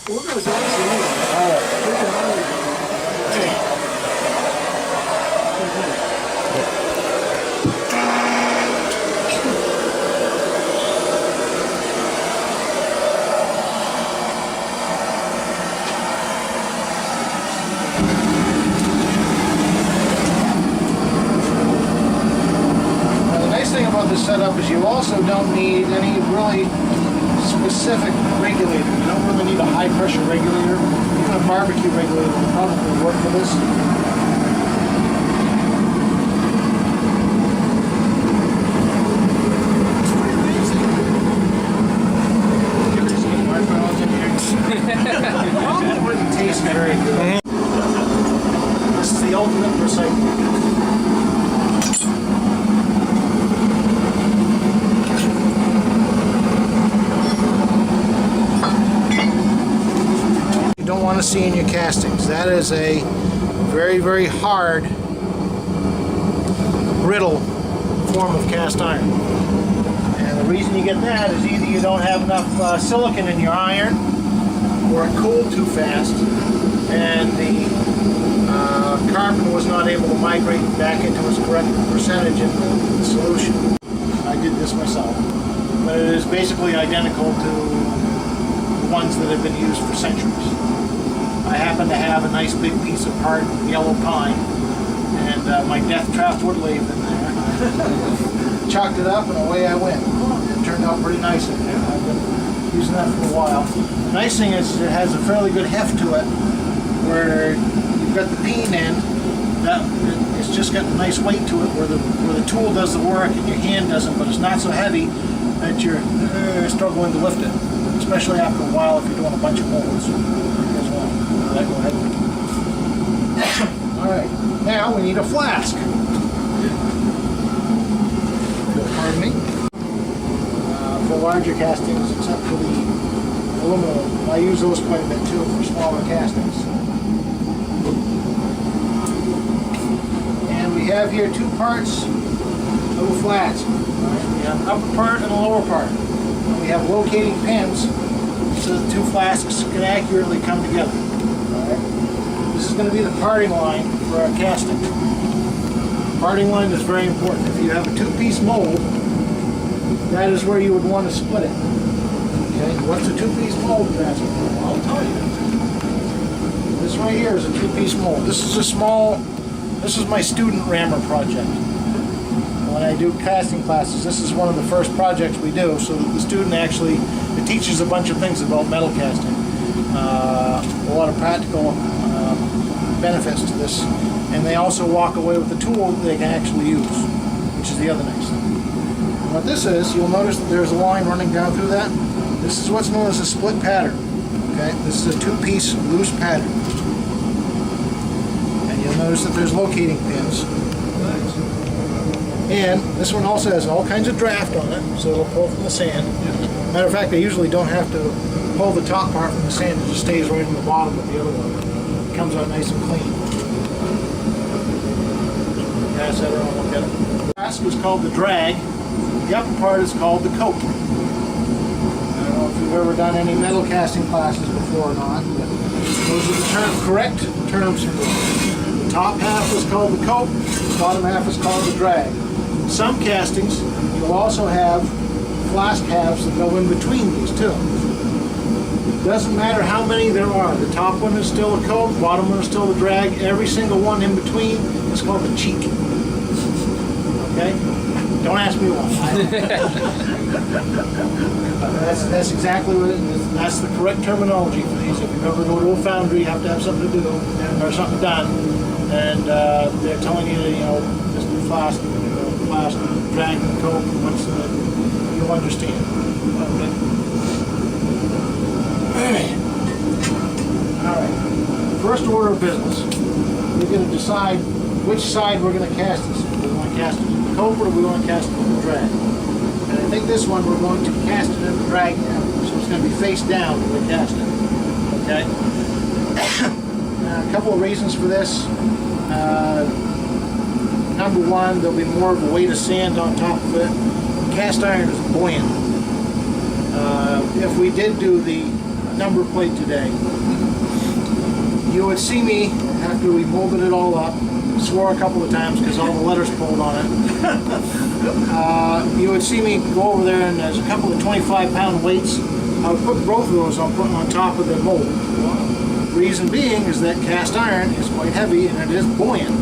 We're going to go all right. This setup is you also don't need any really specific regulator. You don't really need a high pressure regulator. Even a barbecue regulator will probably work for this. Probably wouldn't taste very good. This is the ultimate recycling. Want to see in your castings. That is a very, very hard, brittle form of cast iron. And the reason you get that is either you don't have enough silicon in your iron, or it cooled too fast, and the carbon was not able to migrate back into its correct percentage in the solution. I did this myself, but it is basically identical to the ones that have been used for centuries. I happen to have a nice big piece of hard yellow pine, and my death trap wood lathe in there. Chucked it up and away I went. It turned out pretty nice in there. I've been using that for a while. The nice thing is it has a fairly good heft to it, where you've got the peen end. It's just got a nice weight to it, where the tool does the work and your hand doesn't, but it's not so heavy that you're struggling to lift it, especially after a while if you're doing a bunch of molds. Go ahead. Alright, now we need a flask. Pardon me. For larger castings, except for the aluminum, I use those quite a bit too for smaller castings. And we have here two parts of a flask. We have an upper part and a lower part. And we have locating pins so the two flasks can accurately come together. This is going to be the parting line for our casting. Parting line is very important. If you have a two-piece mold, that is where you would want to split it. Okay, what's a two-piece mold? I'll tell you. This right here is a two-piece mold. This is my student rammer project. When I do casting classes, this is one of the first projects we do, so that the student actually, it teaches a bunch of things about metal casting. A lot of practical benefits to this, and they also walk away with the tool that they can actually use, which is the other nice thing. And what this is, you'll notice that there's a line running down through that. This is what's known as a split pattern. Okay, this is a two-piece loose pattern, and you'll notice that there's locating pins. And this one also has all kinds of draft on it, so it'll pull from the sand. Matter of fact, I usually don't have to pull the top part from the sand, it just stays right in the bottom of the other one. It comes out nice and clean. Pass that around, look at it. The flask is called the drag. The upper part is called the cope. I don't know if you've ever done any metal casting classes before or not, but those are the correct terms for it. The top half is called the cope, the bottom half is called the drag. In some castings, you'll also have flask halves that go in between these two. Doesn't matter how many there are. The top one is still a cope, the bottom one is still the drag. Every single one in between is called the cheek. Okay? Don't ask me why. That's exactly what it is. That's the correct terminology for these. If you ever go to a foundry, you have to have something to do or something done, and they're telling you, this new flask, drag, and cope, you'll understand. Okay? Alright, first order of business, we're going to decide which side we're going to cast this. Do we want to cast it in the cope or do we want to cast it in the drag? And I think this one we're going to cast it in the drag now, so it's going to be face down when we cast it. Okay? A couple of reasons for this. Number one, there'll be more of a weight of sand on top of it. Cast iron is buoyant. If we did do the number plate today, you would see me after we molded it all up. Swore a couple of times because all the letters pulled on it. You would see me go over there, and there's a couple of 25-pound weights. I would put both of those on top of the mold. Reason being is that cast iron is quite heavy and it is buoyant.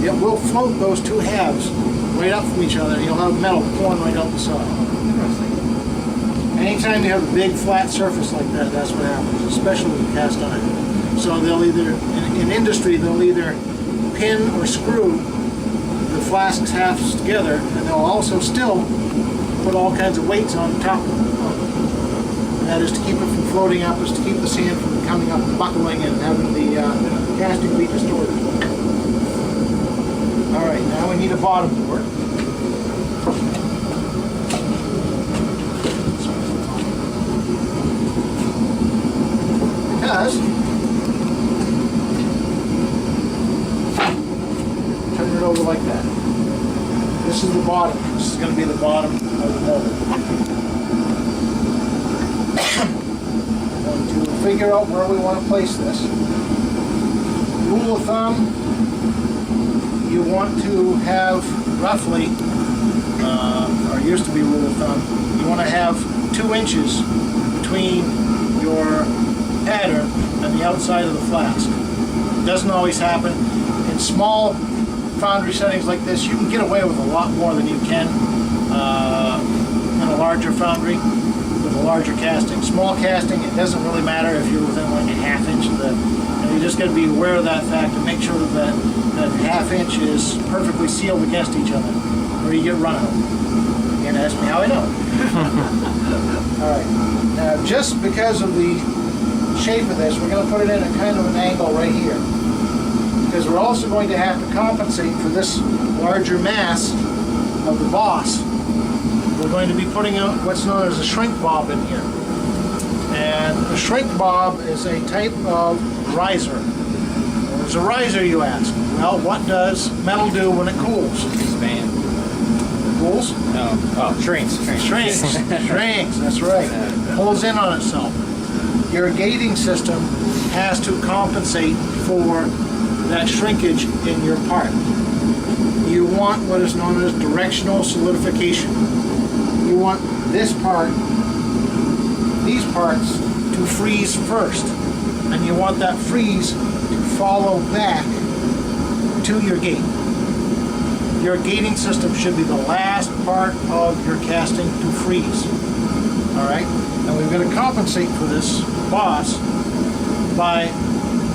It will float those two halves right up from each other, and you'll have metal pouring right out the side. Anytime you have a big flat surface like that, that's what happens, especially with cast iron. So they'll either, in industry, they'll either pin or screw the flask's halves together, and they'll also still put all kinds of weights on top of them. And that is to keep it from floating up, is to keep the sand from coming up and buckling and having the casting be distorted. Alright, now we need a bottom board. Because turn it over like that. This is the bottom. This is going to be the bottom of the mold. I'm going to figure out where we want to place this. Rule of thumb, you want to have roughly, or used to be rule of thumb, you want to have 2 inches between your pattern and the outside of the flask. It doesn't always happen. In small foundry settings like this, you can get away with a lot more than you can in a larger foundry with a larger casting. Small casting, it doesn't really matter if you're within like a ½ inch of the, you just got to be aware of that fact and make sure that that ½ inch is perfectly sealed against each other, or you get run out. You can ask me how I know. Alright, now just because of the shape of this, we're going to put it in a kind of an angle right here. Because we're also going to have to compensate for this larger mass of the boss. We're going to be putting out what's known as a shrink bob in here. And a shrink bob is a type of riser. What is a riser, you ask? Well, what does metal do when it cools? Expand. Cools? Oh, shrinks. Shrinks, that's right. Pulls in on itself. Your gating system has to compensate for that shrinkage in your part. You want what is known as directional solidification. You want this part, these parts, to freeze first. And you want that freeze to follow back to your gate. Your gating system should be the last part of your casting to freeze. Alright? And we're going to compensate for this boss by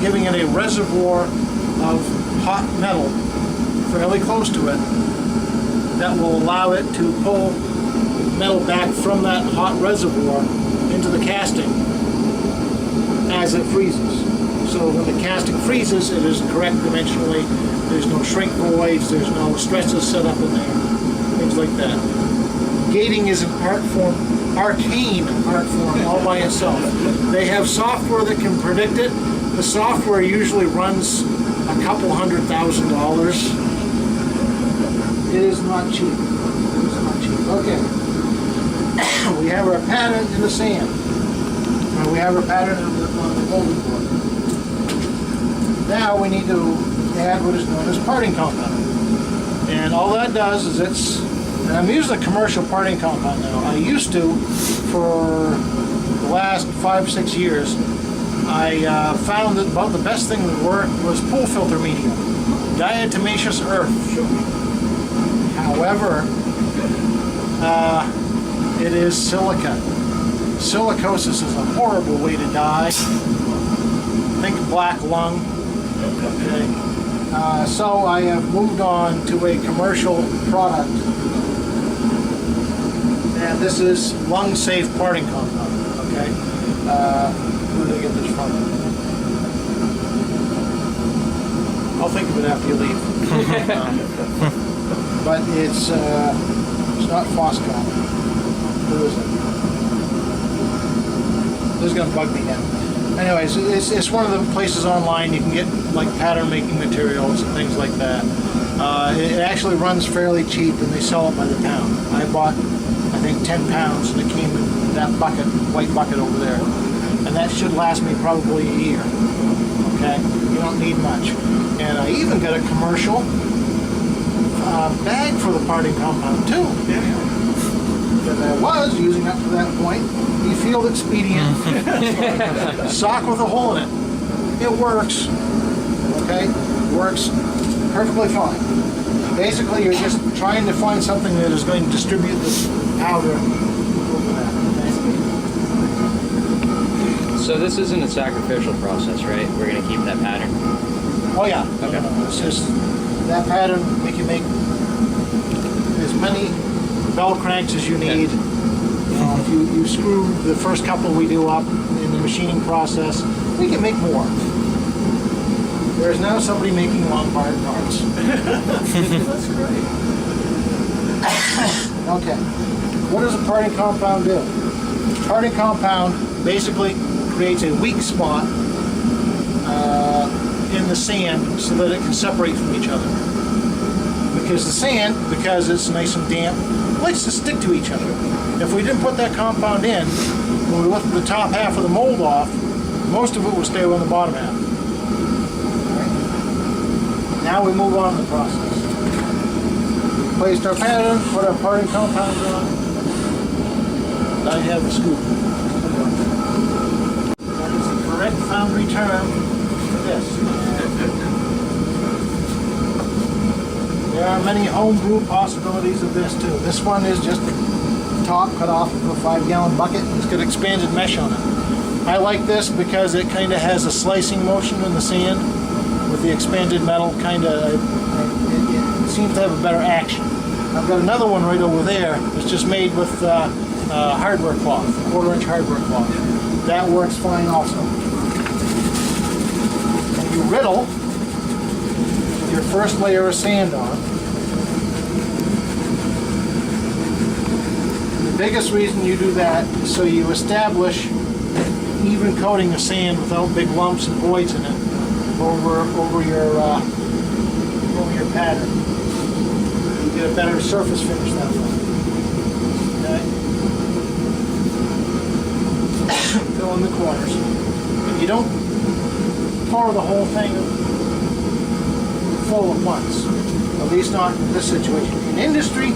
giving it a reservoir of hot metal fairly close to it that will allow it to pull metal back from that hot reservoir into the casting as it freezes. So when the casting freezes, it is correct dimensionally. There's no shrink voids, there's no stresses set up in there, things like that. Gating is an art form, arcane art form all by itself. They have software that can predict it. The software usually runs a couple $100,000. It is not cheap. It is not cheap. Okay. We have our pattern in the sand. And we have our pattern on the molding board. Now we need to add what is known as parting compound. And all that does is and I'm using a commercial parting compound now. I used to, for the last 5-6 years, I found that about the best thing that worked was pool filter medium, diatomaceous earth. However, it is silica. Silicosis is a horrible way to die. Think black lung. Okay. So I have moved on to a commercial product, and this is lung-safe parting compound. Okay. Who did I get this from? I'll think of it after you leave. But it's not Foscon. Who is it? This is going to bug me now. Anyways, it's one of the places online you can get like pattern making materials and things like that. It actually runs fairly cheap, and they sell it by the pound. I bought, I think, 10 pounds, and it came in that bucket, white bucket over there. and that should last me probably a year. Okay, you don't need much. And I even got a commercial bag for the parting compound too. Because I was using up to that point the field expedient sock with a hole in it. It works. Okay, works perfectly fine. Basically, you're just trying to find something that is going to distribute this powder. So this isn't a sacrificial process, right? We're going to keep that pattern? Oh yeah. Okay. It's just that pattern. We can make as many bell cranks as you need. If you screw the first couple we do up in the machining process, we can make more. There's now somebody making Lombard parts. That's great. Okay. What does a parting compound do? Parting compound basically creates a weak spot in the sand so that it can separate from each other. Because the sand, because it's nice and damp, likes to stick to each other. If we didn't put that compound in, when we lifted the top half of the mold off, most of it would stay on the bottom half. Right? Now we move on to the process. We placed our pattern, put our parting compounds on. I have a scoop. That is the correct foundry term for this. There are many homebrew possibilities of this too. This one is just the top cut off of a 5-gallon bucket. It's got expanded mesh on it. I like this because it kind of has a slicing motion in the sand with the expanded metal. It seems to have a better action. I've got another one right over there. It's just made with hardware cloth, 1/4-inch hardware cloth. That works fine also. And you riddle your first layer of sand on. The biggest reason you do that is so you establish even coating of sand without big lumps and voids in it over your pattern. You get a better surface finish that way. Okay? Fill in the corners. And you don't pour the whole thing full at once. At least not in this situation. In industry,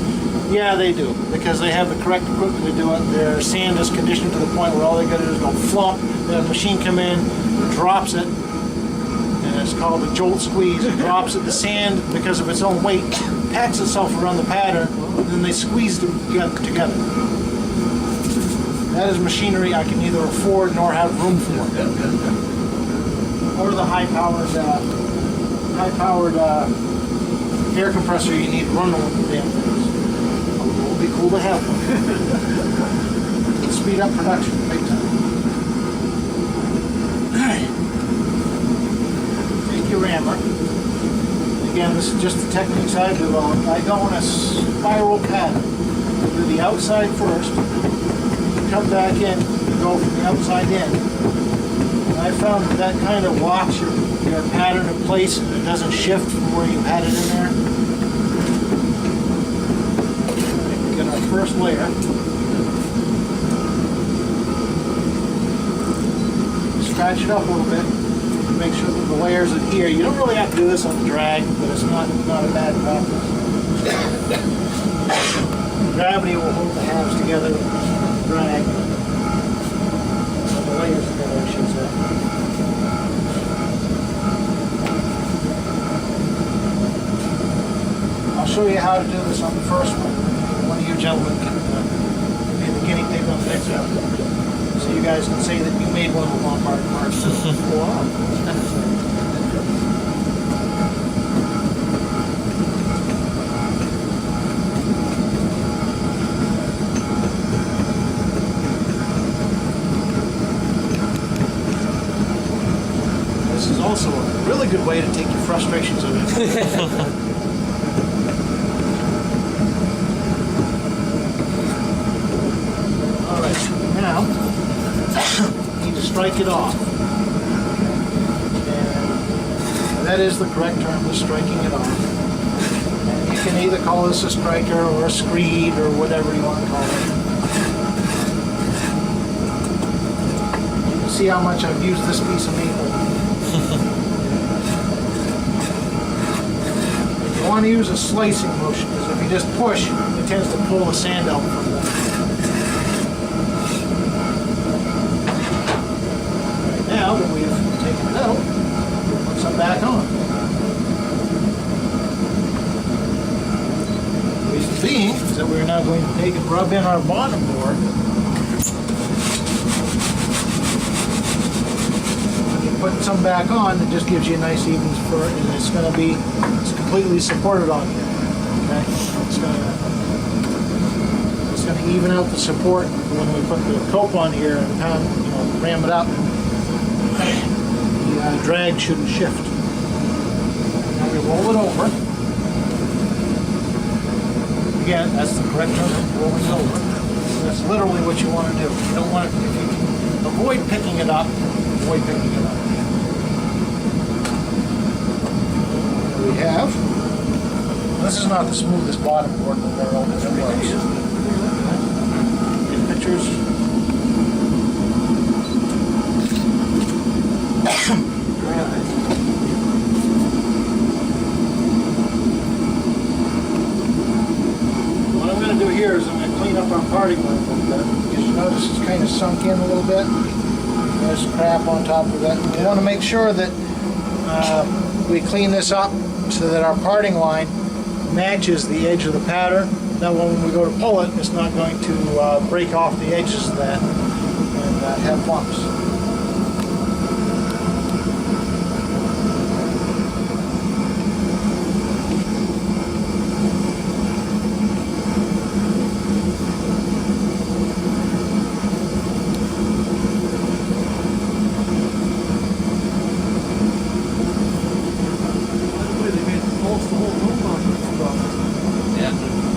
yeah, they do, because they have the correct equipment to do it. Their sand is conditioned to the point where all they got to do is go flump. The machine come in, drops it, and it's called a jolt squeeze. It drops it. The sand, because of its own weight, packs itself around the pattern, and then they squeeze them together. That is machinery I can neither afford nor have room for. Or the high-powered air compressor you need running with the damn things. It would be cool to have one. It'd speed up production big time. Alright. Take your rammer. Again, this is just the techniques I developed. I go in a spiral pattern. Do the outside first. Come back in and go from the outside in. And I found that kind of locks your pattern in place and it doesn't shift from where you had it in there. We get our first layer. Scratch it up a little bit to make sure that the layers adhere. You don't really have to do this on the drag, but it's not a bad practice. Gravity will hold the halves together, drag, the layers together, I should say. I'll show you how to do this on the first one. One of you gentlemen can be the guinea pig on the next one. So you guys can say that you made one of the Lombard parts. Wow. This is also a really good way to take your frustrations away. Now, you need to strike it off. And that is the correct term, is striking it off. And you can either call this a striker or a screed or whatever you want to call it. You can see how much I've used this piece of maple. You want to use a slicing motion, because if you just push, it tends to pull the sand out from the... Right now that we've taken it out, we'll put some back on. The reason being is that we're now going to take and rub in our bottom board. Putting some back on, it just gives you a nice even spur, and it's completely supported on here. Okay, it's going to even out the support when we put the cope on here and ram it up. The drag shouldn't shift. Now we roll it over. Again, that's the correct term, rolling it over. That's literally what you want to do. You don't want to, if you can avoid picking it up, avoid picking it up. We have. This is not the smoothest bottom board that there was. Get pictures. What I'm going to do here is I'm going to clean up our parting line a little bit, because you notice it's kind of sunk in a little bit. There's crap on top of it. We want to make sure that we clean this up so that our parting line matches the edge of the pattern. That way when we go to pull it, it's not going to break off the edges of that and have bumps.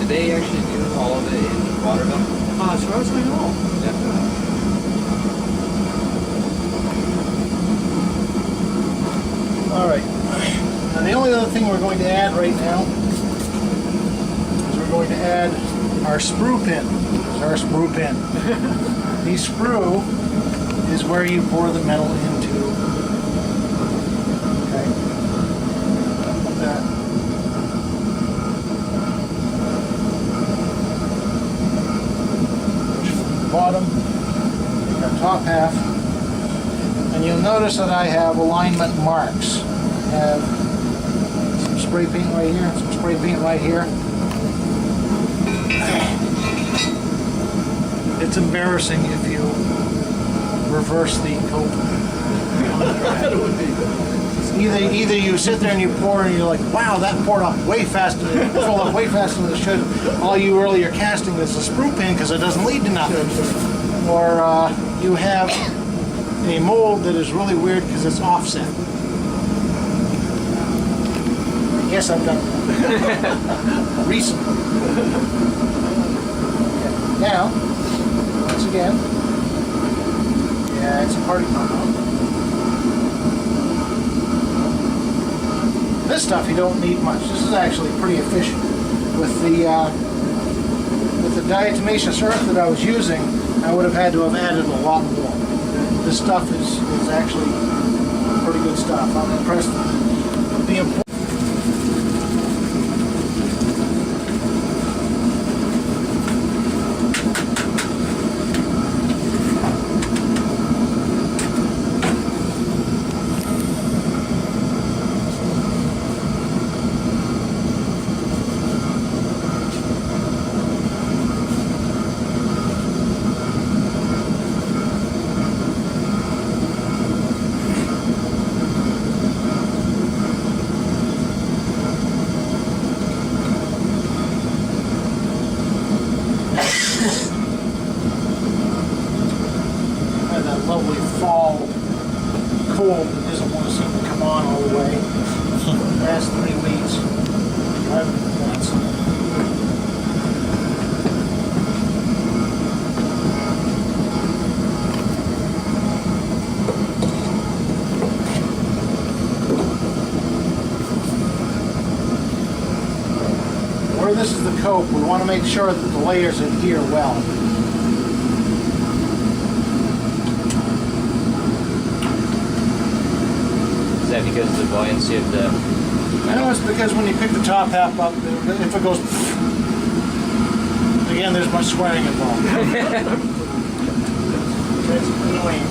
They actually do all of it in water though? As far as I know. Yeah. Alright. Now the only other thing we're going to add right now is we're going to add our sprue pin. There's our sprue pin. The sprue is where you pour the metal into. Okay. Like that. Bottom, take our top half, and you'll notice that I have alignment marks. I have some spray paint right here, some spray paint right here. It's embarrassing if you reverse the coat. That would be. Either you sit there and you pour and you're like, wow, that poured off way faster, it filled up way faster than it should. All you really are casting is a sprue pin because it doesn't lead to nothing. Or you have a mold that is really weird because it's offset. Yes, I've done that recently. Okay. Now, once again, yeah, it's a party compound. This stuff you don't need much. This is actually pretty efficient. With the diatomaceous earth that I was using, I would have had to have added a lot more. This stuff is actually pretty good stuff. I'm impressed with the importance. Lovely fall cold that doesn't want to seem to come on all the way. The last 3 weeks, driving me nuts. Where this is the cope, we want to make sure that the layers adhere well. that because of the buoyancy of the I know it's because when you pick the top half up, if it goes, again, there's much swearing involved. It's annoying.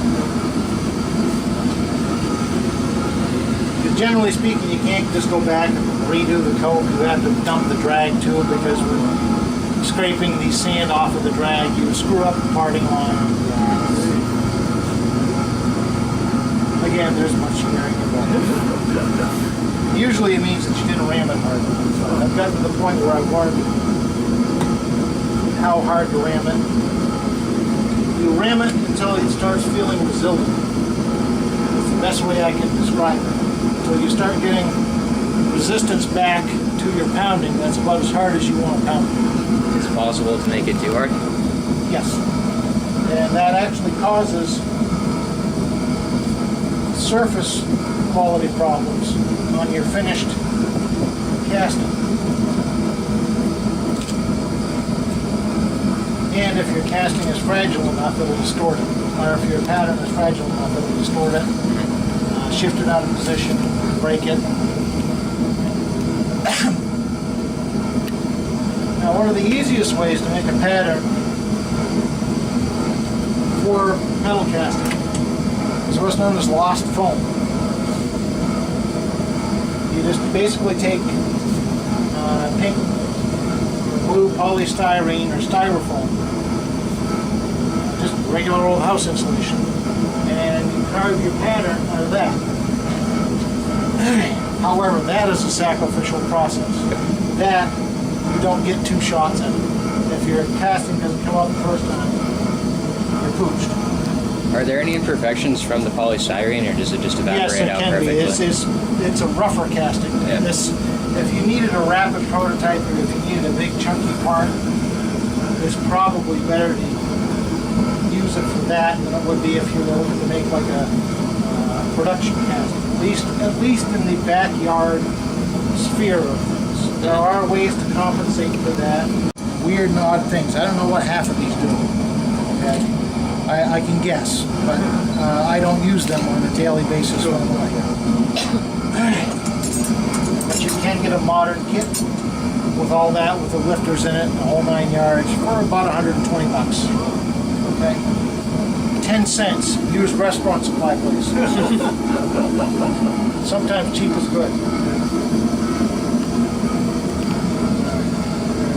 Because generally speaking, you can't just go back and redo the coat. You have to dump the drag too, because when scraping the sand off of the drag, you screw up the parting line. Again, there's much swearing involved. Usually it means that you didn't ram it hard. I've gotten to the point where I've learned how hard to ram it. You ram it until it starts feeling resilient. That's the best way I can describe it. Until you start getting resistance back to your pounding, that's about as hard as you want to pound it. Is it possible to make it too hard? Yes. And that actually causes surface quality problems on your finished casting. And if your casting is fragile enough, it'll distort it. Or if your pattern is fragile enough, it'll distort it, shift it out of position, break it. Now, one of the easiest ways to make a pattern for metal casting is what's known as lost foam. You just basically take pink or blue polystyrene or styrofoam, just regular old house insulation, and you carve your pattern out of that. However, that is a sacrificial process. That you don't get 2 shots at it. If your casting doesn't come out the first time, you're pooched. Are there any imperfections from the polystyrene, or does it just evaporate out perfectly? Yes, it can be. It's a rougher casting. Yeah. If you needed a rapid prototype, or if you needed a big chunky part, it's probably better to use it for that than it would be if you were looking to make like a production casting. At least in the backyard sphere of things. There are ways to compensate for that. Weird and odd things. I don't know what half of these do. Okay. I can guess, but I don't use them on a daily basis when I'm out here. But you can get a modern kit with all that, with the lifters in it, the whole 9 yards, for about 120 bucks. Okay? 10 cents. Use restaurant supply, please. Sometimes cheap is good.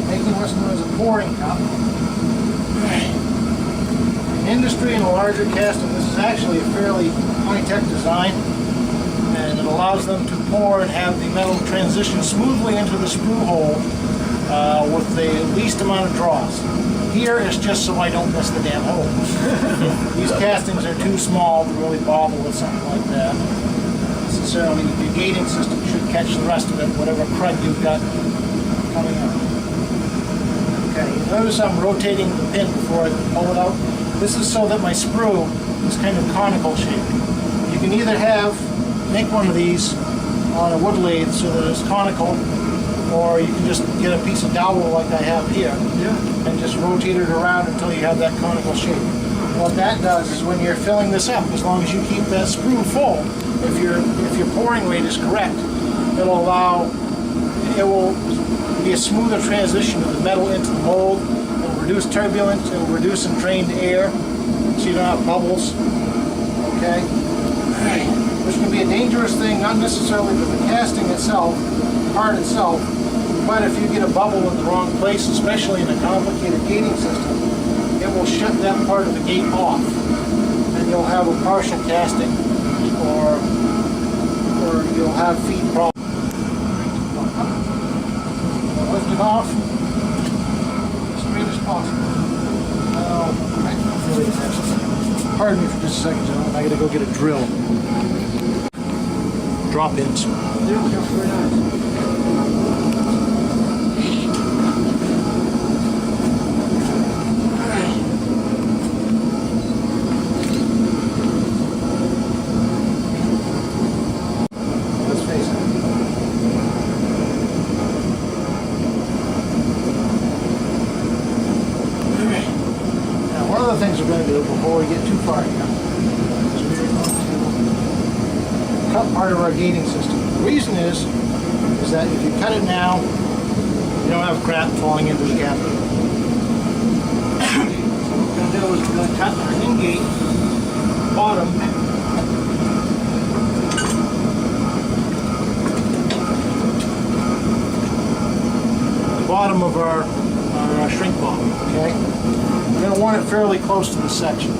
Making what's known as a pouring cup. Industry and a larger casting, this is actually a fairly high-tech design, and it allows them to pour and have the metal transition smoothly into the screw hole with the least amount of draws. Here it's just so I don't miss the damn hole. These castings are too small to really bobble with something like that. Necessarily, the gating system should catch the rest of it, whatever crud you've got coming up. Okay, you notice I'm rotating the pin before I pull it out. This is so that my sprue is kind of conical shaped. You can either make one of these on a wood lathe so that it's conical, or you can just get a piece of dowel like I have here, and just rotate it around until you have that conical shape. What that does is when you're filling this up, as long as you keep that sprue full, if your pouring rate is correct, it will be a smoother transition of the metal into the mold. Reduce turbulence, it will reduce entrained air, so you don't have bubbles. Okay? Which can be a dangerous thing, not necessarily for the casting itself, the part itself, but if you get a bubble in the wrong place, especially in a complicated gating system, it will shut that part of the gate off, and you'll have a partial casting, or you'll have feed problems. Lift it off. As possible. Pardon me for just a second, gentlemen. I gotta go get a drill. Drop ins. Let's face it. One of the things we're going to do before we get too far here is we're going to cut part of our gating system. The reason is that if you cut it now, you don't have crap falling into the cavity. What we're going to do is we're going to cut our in-gate bottom. The bottom of our shrink bob, okay? We're going to want it fairly close to the section.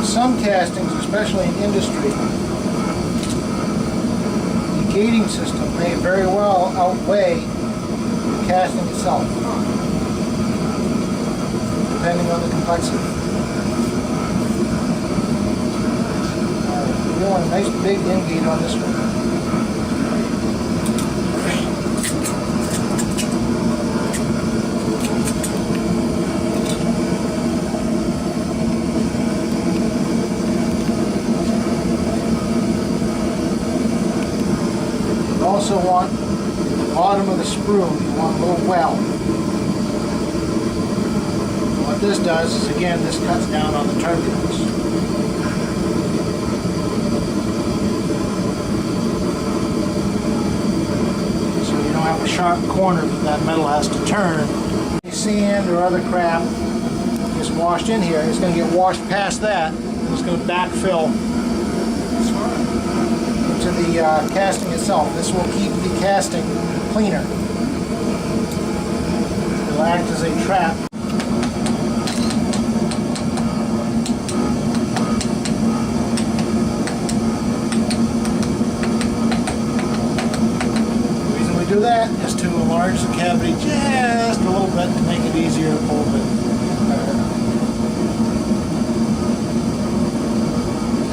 Some castings, especially in industry, the gating system may very well outweigh the casting itself, depending on the complexity. We want a nice big in-gate on this one. Also want the bottom of the sprue, you want a little well. What this does is, again, this cuts down on the turbulence. So you don't have a sharp corner that metal has to turn. Sand or other crap is washed in here, it's going to get washed past that, and it's going to backfill to the casting itself. This will keep the casting cleaner. It will act as a trap. The reason we do that is to enlarge the cavity just a little bit to make it easier to pull it better.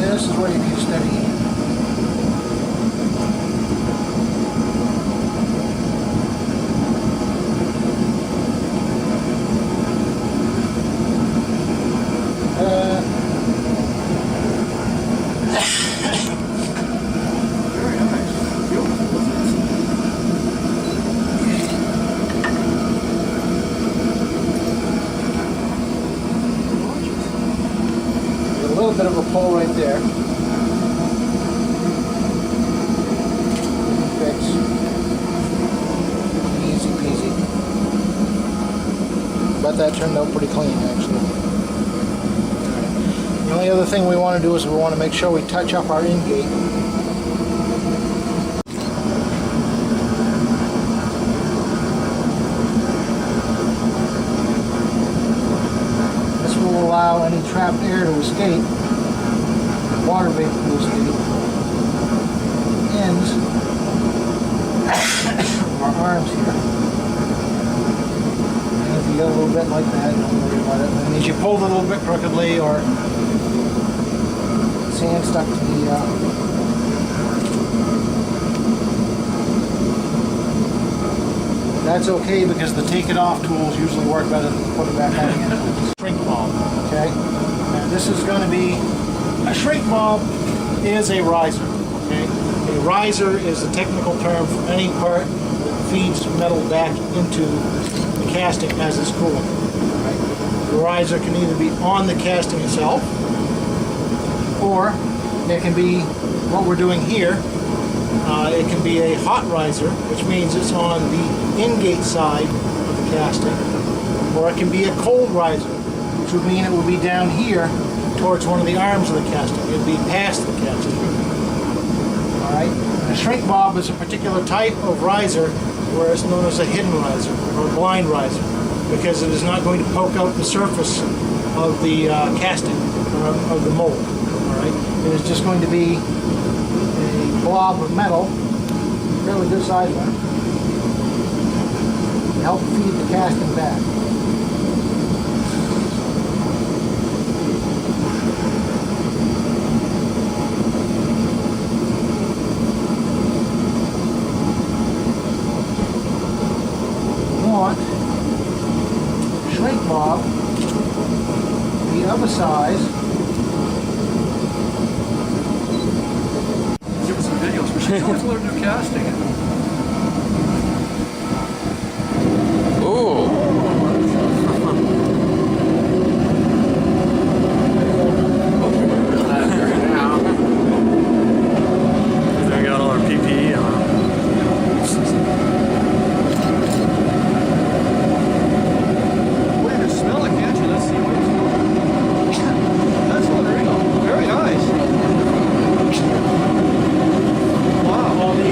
This is where you need a steady hand. Bit of a pull right there. Fix. Easy peasy. But that turned out pretty clean, actually. The only other thing we want to do is we want to make sure we touch up our in-gate. This will allow any trapped air to escape. Water vapor will escape. Ends of our arms here. And if you get a little bit like that, don't worry about it. And as you pull it a little bit crookedly or sand stuck to the that's okay, because the take it off tools usually work better than put it back on again. Shrink bob, okay? And this is going to be a shrink bob is a riser, okay? A riser is a technical term for any part that feeds metal back into the casting as it's cooling. Right? The riser can either be on the casting itself, or it can be what we're doing here. It can be a hot riser, which means it's on the in-gate side of the casting, or it can be a cold riser, which would mean it would be down here towards one of the arms of the casting. It would be past the casting. Alright? A shrink bob is a particular type of riser where it's known as a hidden riser or a blind riser, because it is not going to poke out the surface of the casting or of the mold. Alright? It is just going to be a blob of metal, fairly good sized one, to help feed the casting back. Shrink bob the other size just learned to do casting. Ooh. We got all our PPE on. Well, you can smell it, can't you? Let's see what it's That's unreal. Very nice. Wow. Well, the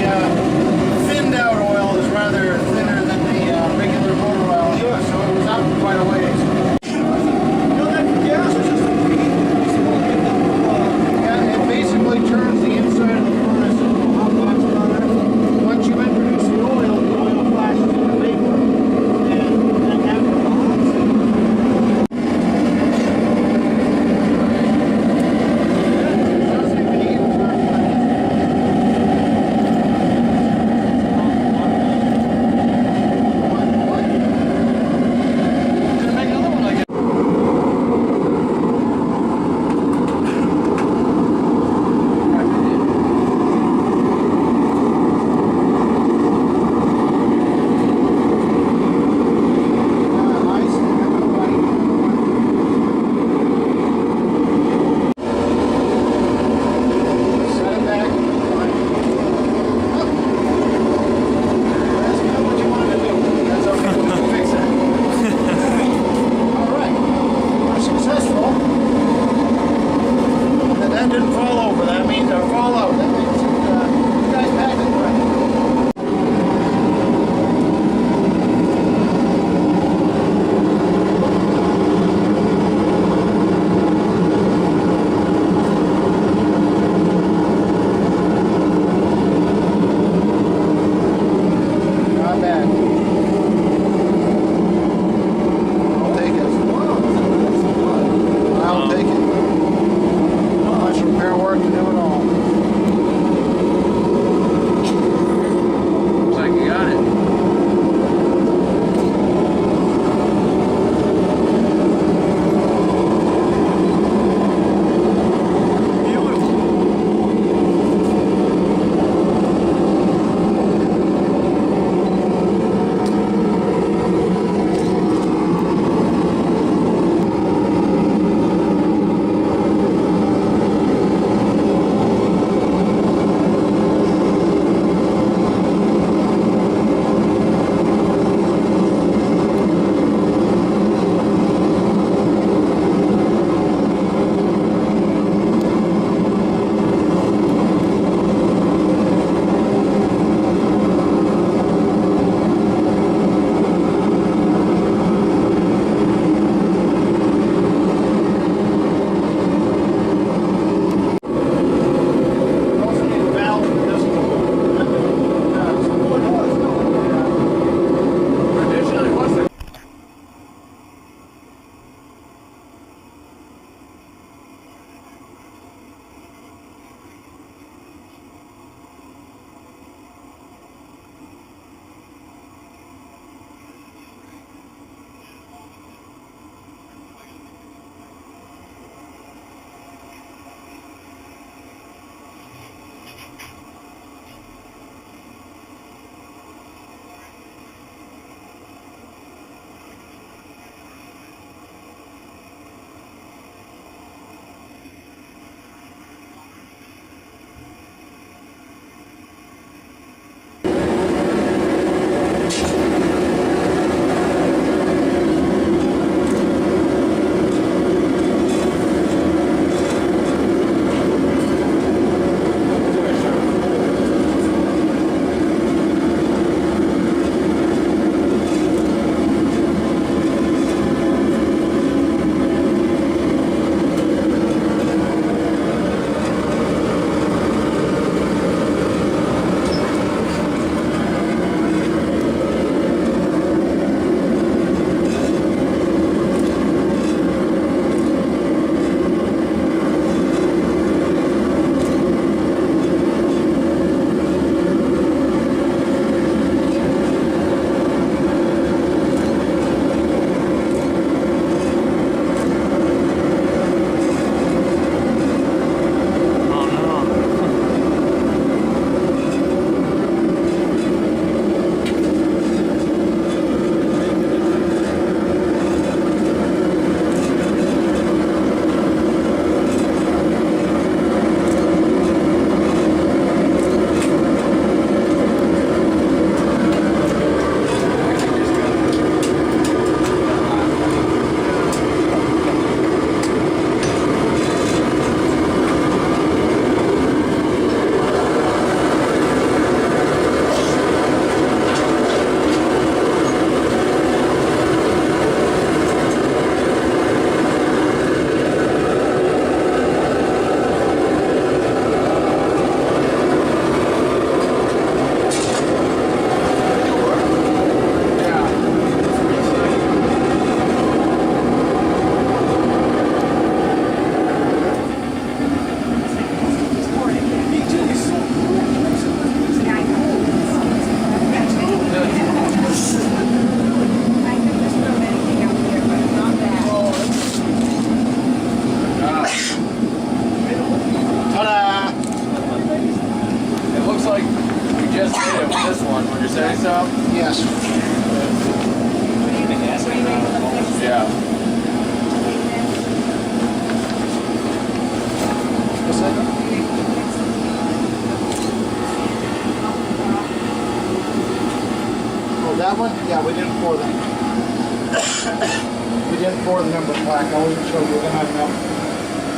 We didn't pour the number plaque. I wasn't sure if we were gonna have enough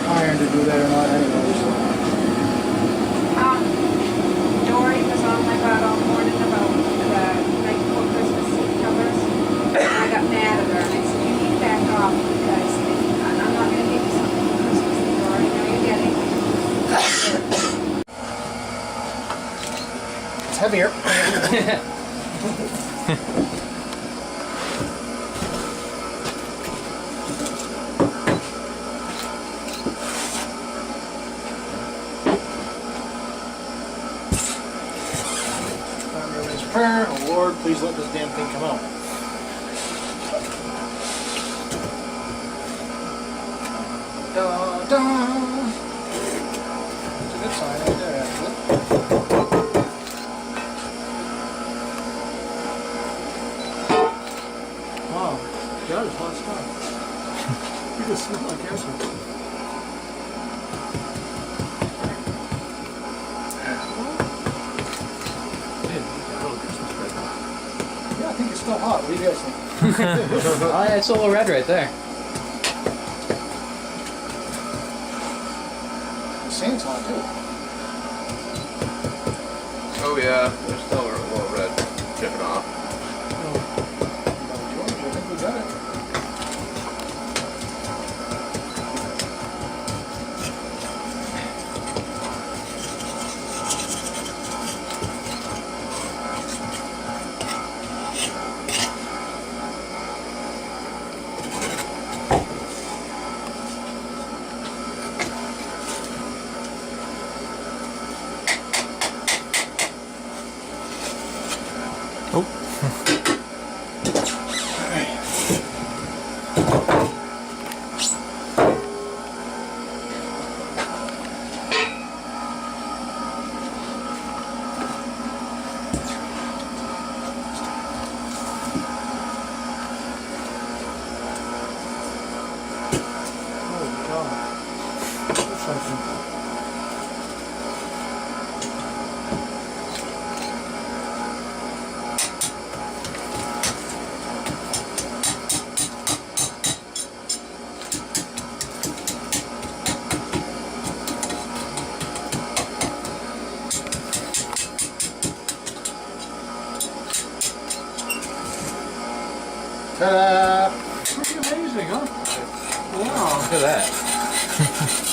iron to do that or not anyway, so. Dory was on my butt all morning about the night before Christmas seat covers. And I got mad at her and I said, you need to back off because I'm not gonna give you something for Christmas, Dory. You know you're getting. It's heavier. Prayer, oh Lord, please let this damn thing come out. Da, da. It's a good sign right there, actually. Wow, that is hot stuff. You can smell like acid. Yeah, I think it's still hot. What do you guys think? Oh, yeah, it's a little red right there. The sand's hot too. Oh yeah, there's still a little red chipping off. George, I think we got it. Oh, God. That's something. Ta-da! Pretty amazing, huh? Wow. Look at that.